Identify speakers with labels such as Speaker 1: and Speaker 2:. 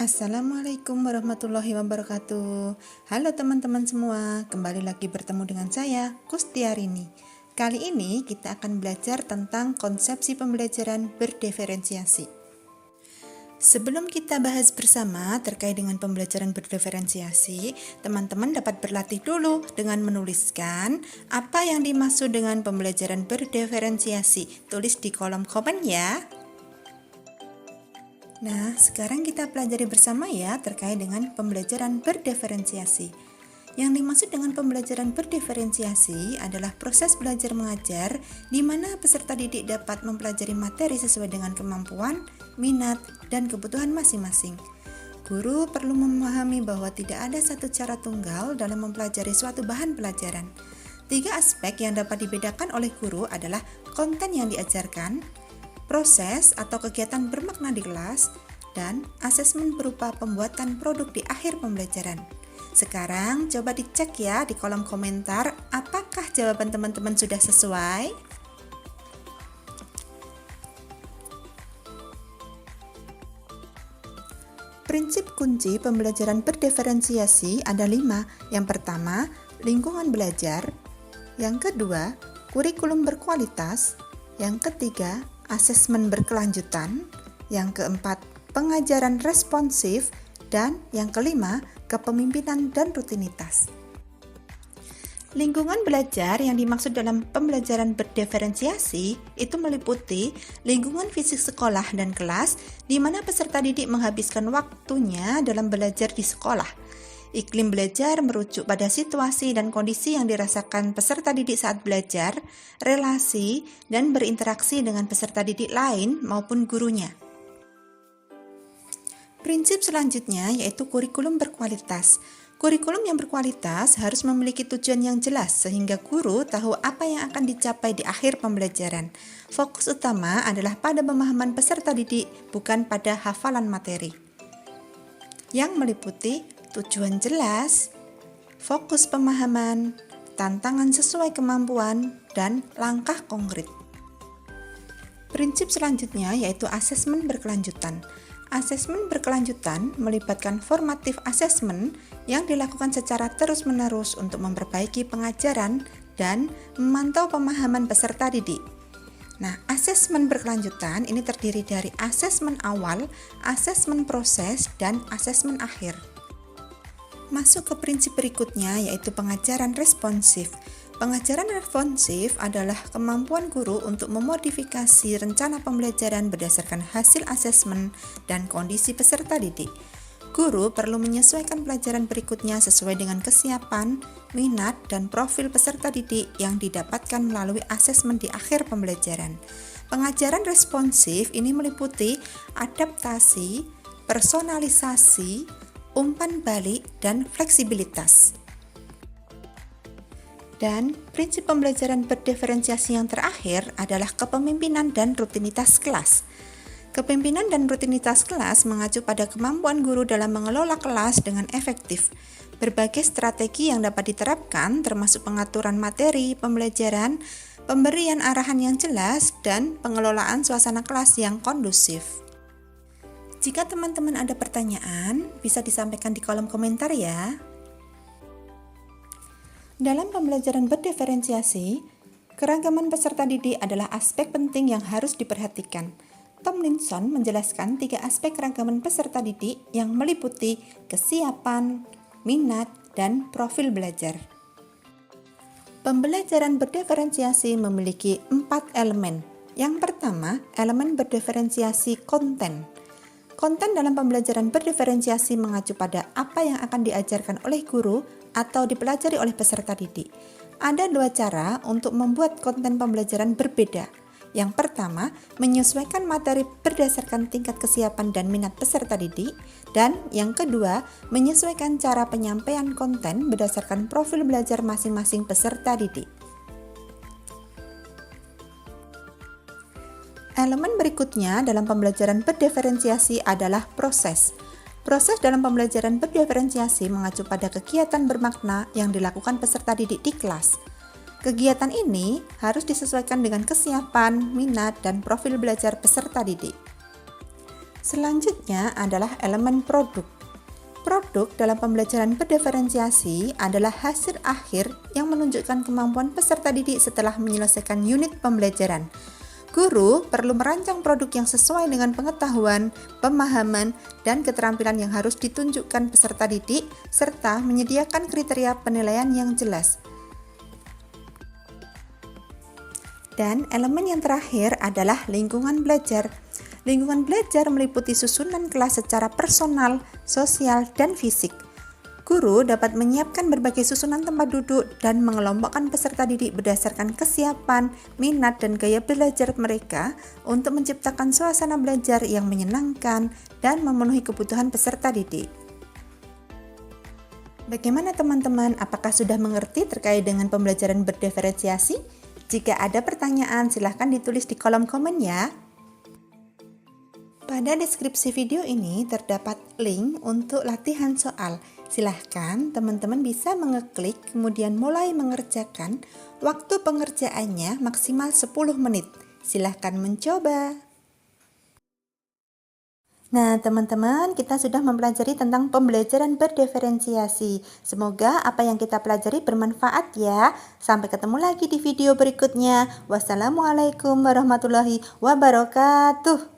Speaker 1: Assalamualaikum warahmatullahi wabarakatuh. Halo teman-teman semua, kembali lagi bertemu dengan saya, Kustiarini. Kali ini kita akan belajar tentang konsepsi pembelajaran berdiferensiasi. Sebelum kita bahas bersama terkait dengan pembelajaran berdiferensiasi, teman-teman dapat berlatih dulu dengan menuliskan apa yang dimaksud dengan pembelajaran berdiferensiasi. Tulis di kolom komen ya. Nah, sekarang kita pelajari bersama ya terkait dengan pembelajaran berdiferensiasi. Yang dimaksud dengan pembelajaran berdiferensiasi adalah proses belajar mengajar di mana peserta didik dapat mempelajari materi sesuai dengan kemampuan, minat, dan kebutuhan masing-masing. Guru perlu memahami bahwa tidak ada satu cara tunggal dalam mempelajari suatu bahan pelajaran. 3 aspek yang dapat dibedakan oleh guru adalah konten yang diajarkan, proses atau kegiatan bermakna di kelas, dan asesmen berupa pembuatan produk di akhir pembelajaran. Sekarang coba dicek ya di kolom komentar apakah jawaban teman-teman sudah sesuai. Prinsip kunci pembelajaran berdiferensiasi ada 5. Yang pertama, lingkungan belajar. Yang kedua, kurikulum berkualitas. Yang ketiga, asesmen berkelanjutan. Yang keempat, pengajaran responsif. Dan yang kelima, kepemimpinan dan rutinitas. Lingkungan belajar yang dimaksud dalam pembelajaran berdiferensiasi itu meliputi lingkungan fisik sekolah dan kelas di mana peserta didik menghabiskan waktunya dalam belajar di sekolah. Iklim belajar merujuk pada situasi dan kondisi yang dirasakan peserta didik saat belajar, relasi, dan berinteraksi dengan peserta didik lain maupun gurunya. Prinsip selanjutnya yaitu kurikulum berkualitas. Kurikulum yang berkualitas harus memiliki tujuan yang jelas sehingga guru tahu apa yang akan dicapai di akhir pembelajaran. Fokus utama adalah pada pemahaman peserta didik, bukan pada hafalan materi. Yang meliputi tujuan jelas, fokus pemahaman, tantangan sesuai kemampuan, dan langkah konkret. Prinsip selanjutnya yaitu asesmen berkelanjutan. Asesmen berkelanjutan melibatkan formatif asesmen yang dilakukan secara terus-menerus untuk memperbaiki pengajaran dan memantau pemahaman peserta didik. Nah, asesmen berkelanjutan ini terdiri dari asesmen awal, asesmen proses, dan asesmen akhir. Masuk ke prinsip berikutnya yaitu pengajaran responsif. Pengajaran responsif adalah kemampuan guru untuk memodifikasi rencana pembelajaran berdasarkan hasil asesmen dan kondisi peserta didik. Guru perlu menyesuaikan pelajaran berikutnya sesuai dengan kesiapan, minat, dan profil peserta didik yang didapatkan melalui asesmen di akhir pembelajaran. Pengajaran responsif ini meliputi adaptasi, personalisasi, umpan balik, dan fleksibilitas. Dan prinsip pembelajaran berdiferensiasi yang terakhir adalah kepemimpinan dan rutinitas kelas. Kepemimpinan dan rutinitas kelas mengacu pada kemampuan guru dalam mengelola kelas dengan efektif. Berbagai strategi yang dapat diterapkan termasuk pengaturan materi, pembelajaran, pemberian arahan yang jelas, dan pengelolaan suasana kelas yang kondusif. Jika teman-teman ada pertanyaan, bisa disampaikan di kolom komentar ya. Dalam pembelajaran berdiferensiasi, keragaman peserta didik adalah aspek penting yang harus diperhatikan. Tomlinson menjelaskan 3 aspek keragaman peserta didik yang meliputi kesiapan, minat, dan profil belajar. Pembelajaran berdiferensiasi memiliki 4 elemen. Yang pertama, elemen berdiferensiasi konten. Konten dalam pembelajaran berdiferensiasi mengacu pada apa yang akan diajarkan oleh guru atau dipelajari oleh peserta didik. Ada 2 cara untuk membuat konten pembelajaran berbeda. Yang pertama, menyesuaikan materi berdasarkan tingkat kesiapan dan minat peserta didik. Dan yang kedua, menyesuaikan cara penyampaian konten berdasarkan profil belajar masing-masing peserta didik. Elemen berikutnya dalam pembelajaran berdiferensiasi adalah proses. Proses dalam pembelajaran berdiferensiasi mengacu pada kegiatan bermakna yang dilakukan peserta didik di kelas. Kegiatan ini harus disesuaikan dengan kesiapan, minat, dan profil belajar peserta didik. Selanjutnya adalah elemen produk. Produk dalam pembelajaran berdiferensiasi adalah hasil akhir yang menunjukkan kemampuan peserta didik setelah menyelesaikan unit pembelajaran. Guru perlu merancang produk yang sesuai dengan pengetahuan, pemahaman, dan keterampilan yang harus ditunjukkan peserta didik, serta menyediakan kriteria penilaian yang jelas. Dan elemen yang terakhir adalah lingkungan belajar. Lingkungan belajar meliputi susunan kelas secara personal, sosial, dan fisik. Guru dapat menyiapkan berbagai susunan tempat duduk dan mengelompokkan peserta didik berdasarkan kesiapan, minat, dan gaya belajar mereka untuk menciptakan suasana belajar yang menyenangkan dan memenuhi kebutuhan peserta didik. Bagaimana teman-teman? Apakah sudah mengerti terkait dengan pembelajaran berdiferensiasi? Jika ada pertanyaan, silahkan ditulis di kolom komen ya. Pada deskripsi video ini terdapat link untuk latihan soal. Silahkan teman-teman bisa mengeklik kemudian mulai mengerjakan. Waktu pengerjaannya maksimal 10 menit. Silahkan mencoba. Nah teman-teman, kita sudah mempelajari tentang pembelajaran berdiferensiasi. Semoga apa yang kita pelajari bermanfaat ya. Sampai ketemu lagi di video berikutnya. Wassalamualaikum warahmatullahi wabarakatuh.